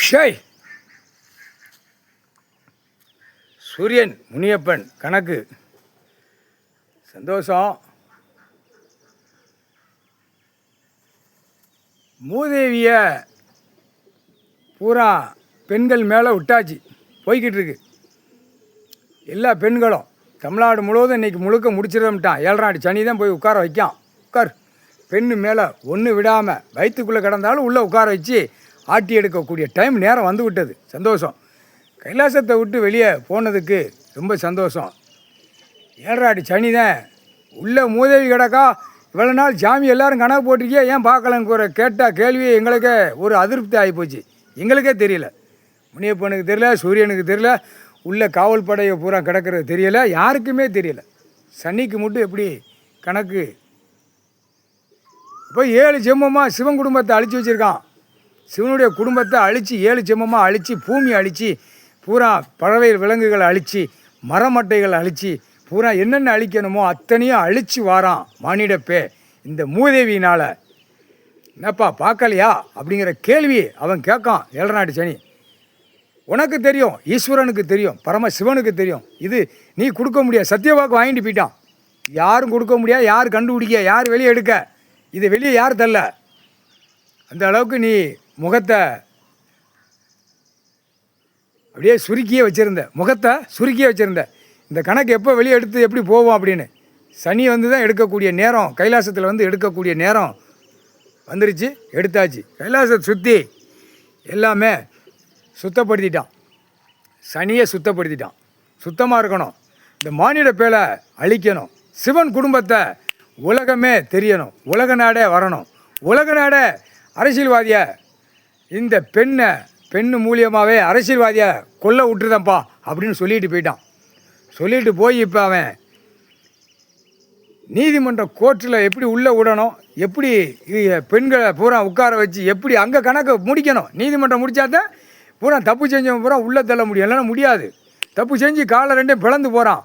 Shy சூரியன் முனியப்பன் கணக்கு சந்தோஷம். மூதேவிய பூரா பெண்கள் மேலே விட்டாச்சு, போய்கிட்டு இருக்கு. எல்லா பெண்களும் தமிழ்நாடு முழுவதும் இன்றைக்கி முழுக்க முடிச்சிடம்ட்டான். 7 நாடு சனி தான் போய் உட்கார வைக்கான். உட்கார், பெண்ணு மேலே ஒன்று விடாமல் வயிற்றுக்குள்ளே கிடந்தாலும் உள்ளே உட்கார வச்சு ஆட்டி எடுக்கக்கூடிய டைம் நேரம் வந்து விட்டது. சந்தோஷம். கைலாசத்தை விட்டு வெளியே போனதுக்கு ரொம்ப சந்தோஷம். 7 நாடு சனி தான் உள்ளே மூதேவி கிடக்கா. இவ்வளோ நாள் சாமி எல்லோரும் கணக்கு போட்டிருக்கியா, ஏன் பார்க்கலன்னு கேட்டால் கேள்வியே எங்களுக்கே ஒரு அதிருப்தி ஆகிப்போச்சு. எங்களுக்கே தெரியல, முனியப்பனுக்கு தெரியல, சூரியனுக்கு தெரியல, உள்ள காவல் படையை பூரா கிடக்கிறது தெரியலை, யாருக்குமே தெரியல. சனிக்கு மட்டும் எப்படி கணக்கு. இப்போ 7 ஜென்மமாக சிவன் குடும்பத்தை அழித்து வச்சுருக்கான். சிவனுடைய குடும்பத்தை அழித்து 7 ஜென்மமாக அழித்து, பூமி அழித்து, பூரா பறவை விலங்குகளை அழித்து, மரமட்டைகளை அழித்து, பூரா என்னென்ன அழிக்கணுமோ அத்தனையும் அழித்து வாரான் மானிடப்பே இந்த மூதேவினால். என்னப்பா பார்க்கலையா அப்படிங்கிற கேள்வி அவன் கேட்கான். 7 நாடு சனி உனக்கு தெரியும், ஈஸ்வரனுக்கு தெரியும், பரமசிவனுக்கு தெரியும். இது நீ கொடுக்க முடியாது. சத்தியவாக்கு வாங்கிட்டு போயிட்டான். யாரும் கொடுக்க முடியாது, யார் கண்டுபிடிக்க, யார் வெளியே எடுக்க, இது வெளியே யார் தரல. அந்த அளவுக்கு நீ முகத்தை அப்படியே சுருக்கியே வச்சுருந்த, முகத்தை சுருக்கியே வச்சுருந்த. இந்த கணக்கு எப்போ வெளியே எடுத்து எப்படி போவோம் அப்படின்னு சனி வந்து தான் எடுக்கக்கூடிய நேரம், கைலாசத்தில் வந்து எடுக்கக்கூடிய நேரம் வந்துருச்சு. எடுத்தாச்சு. கைலாசத்தை சுற்றி எல்லாமே சுத்தப்படுத்திட்டான். சனியை சுத்தப்படுத்திட்டான். சுத்தமாக இருக்கணும். இந்த மானிட பேலை அழிக்கணும். சிவன் குடும்பத்தை உலகமே தெரியணும். உலக நாடே வரணும். உலக நாடே அரசியல்வாதியை இந்த பெண்ணு மூலியமாகவே அரசியல்வாதியை கொல்ல விட்டுருதப்பா அப்படின்னு சொல்லிட்டு போயிட்டான். சொல்லிட்டு போய் இப்போ அவன் நீதிமன்ற கோர்ட்டில் எப்படி உள்ளே விடணும், எப்படி பெண்களை பூரா உட்கார வச்சு எப்படி அங்கே கணக்கை முடிக்கணும். நீதிமன்றம் முடித்தாதான் பூரா தப்பு செஞ்சவன் பூரா உள்ளே தள்ள முடியும். இல்லைன்னா முடியாது. தப்பு செஞ்சு காலை 2 பிளந்து போகிறான்.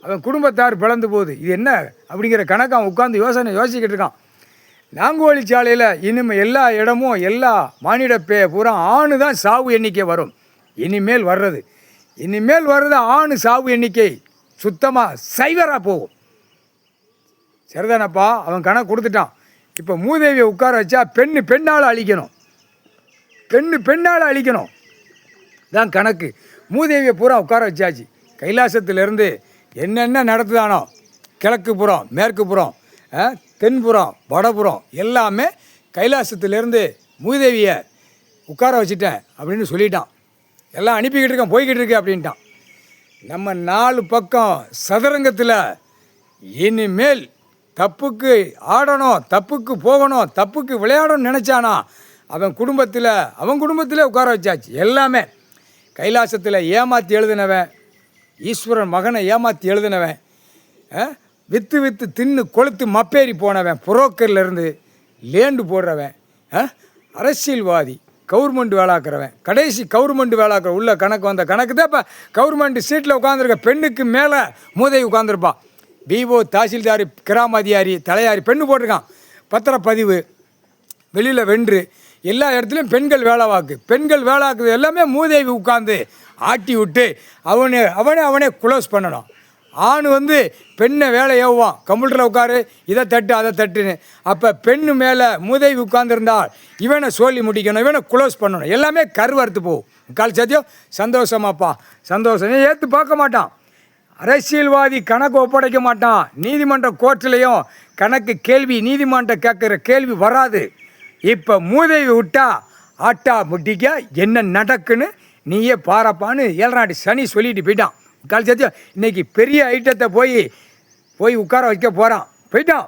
அவன் குடும்பத்தார் பிளந்து போகுது. இது என்ன அப்படிங்கிற கணக்கு அவன் உட்காந்து யோசிக்கிட்டு இருக்கான். நாங்கோலி சாலையில் இனிமேல் எல்லா இடமும் எல்லா மானிட பூரா ஆணு தான் சாவு எண்ணிக்கை வரும். இனிமேல் வர்றது ஆணு சாவு எண்ணிக்கை சுத்தமாக சைவராக போகும். சரிதானப்பா? அவன் கணக்கு கொடுத்துட்டான். இப்போ மூதேவியை உட்கார வச்சா பெண்ணால் அழிக்கணும். பெண்ணால் அழிக்கணும் தான் கணக்கு. மூதேவியை பூரா உட்கார வச்சாச்சு. கைலாசத்திலேருந்து என்னென்ன நடத்துதானோ, கிழக்கு புறம், மேற்கு புறம், தென்புறம், வடபுறம் எல்லாமே கைலாசத்திலேருந்து மூதேவியை உட்கார வச்சுட்டேன் அப்படின்னு சொல்லிட்டான். எல்லாம் அனுப்பிக்கிட்டு இருக்கேன், போய்கிட்டு இருக்கேன் அப்படின்ட்டான். நம்ம 4 பக்கம் சதுரங்கத்தில் இனிமேல் தப்புக்கு ஆடணும், தப்புக்கு போகணும், தப்புக்கு விளையாடணும்னு நினச்சானா அவன் குடும்பத்தில் உட்கார வச்சாச்சு. எல்லாமே கைலாசத்தில் ஏமாற்றி எழுதினவன், ஈஸ்வரன் மகனை ஏமாற்றி எழுதினவன், விற்று தின்னு கொளுத்து மப்பேறி போனவன், புரோக்கர்லேருந்து லேண்டு போடுறவன், அரசியல்வாதி, கவர்மெண்ட் வேலாக்குறவன், கடைசி கவர்மெண்ட் வேலாக்குற உள்ள கணக்கு வந்த கணக்கு தான் இப்போ கவர்மெண்ட் சீட்டில் உட்காந்துருக்க பெண்ணுக்கு மேலே மூதை உட்காந்துருப்பான். பிஓ, தாசில்தார், கிராம அதிகாரி, தலையாரி பெண்ணு போட்டிருக்கான். பத்திரப்பதிவு, வெளியில் வென்று எல்லா இடத்துலையும் பெண்கள் வேலாக்குது எல்லாமே மூதேவி உட்காந்து ஆட்டி விட்டு அவனே க்ளோஸ் பண்ணணும். ஆண் வந்து பெண்ணை வேலை ஏவுவான். கம்ப்யூட்டரில் உட்காரு, இதை தட்டு அதை தட்டுன்னு. அப்போ பெண்ணு மேலே மூதேவி உட்காந்துருந்தால் இவனை சொல்லி முடிக்கணும், இவனை க்ளோஸ் பண்ணணும். எல்லாமே கருவறுத்து போகும். கால் சத்தியம். சந்தோஷமாப்பா, சந்தோஷம். ஏற்று பார்க்க மாட்டான். அரசியல்வாதி கணக்கு ஒப்படைக்க மாட்டான். நீதிமன்ற கோர்ட்டிலையும் கணக்கு கேள்வி நீதிமன்றம் கேட்குற கேள்வி வராது. இப்போ மூதேவி விட்டா ஆட்டா முட்டிக்க என்ன நடக்குன்னு நீயே பாரப்பான்னு 7 நாடு சனி சொல்லிட்டு போயிட்டான். கால் சத்தியம். இன்றைக்கி பெரிய ஐட்டத்தை போய் உட்கார வைக்க போயிட்டான்.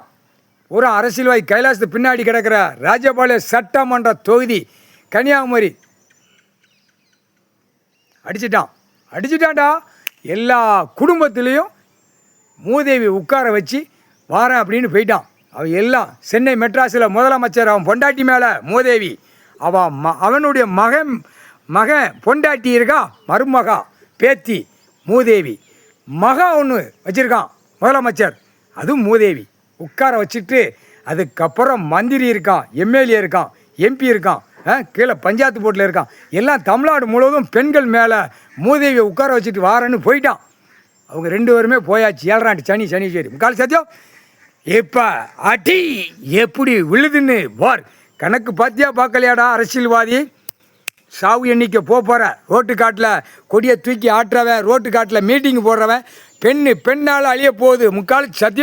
ஒரு அரசியல்வாதி கைலாசத்து பின்னாடி கிடக்கிற ராஜபாளையம் சட்டமன்ற தொகுதி கன்னியாகுமரி அடிச்சிட்டான்டா. எல்லா குடும்பத்திலையும் மூதேவி உட்கார வச்சு வாரேன் அப்படின்னு போயிட்டான். அவன் எல்லாம் சென்னை மெட்ராஸில் முதலமைச்சர் அவன் பொண்டாட்டி மேலே மூதேவி, அவனுடைய மகன் பொண்டாட்டி இருக்கா, மருமகா, பேத்தி மூதேவி, மகா ஒன்று வச்சுருக்கான் முதலமைச்சர், அதுவும் மூதேவி உட்கார வச்சுட்டு அதுக்கப்புறம் மந்திரி இருக்கான், எம்எல்ஏ இருக்கான், எம்பி இருக்கான், கீழே பஞ்சாயத்து போட்டில் இருக்கான். எல்லாம் தமிழ்நாடு முழுவதும் பெண்கள் மேலே மூதேவியை உட்கார வச்சுட்டு வாரன்னு போயிட்டான். அவங்க 2 பேருமே போயாச்சு. 7 சனி சரி முக்கால் சத்தியம். இப்போ அடி எப்படி விழுதுன்னு பார். கணக்கு பார்த்தியா பார்க்கலையாடா அரசியல்வாதி? சாவு எண்ணிக்கை போகிற ரோட்டு காட்டில் கொடியை தூக்கி ஆட்டுறவன், ரோட்டு காட்டில் மீட்டிங் போடுறவன், பெண்ணால் அழிய போகுது முக்கால் சத்தியம்.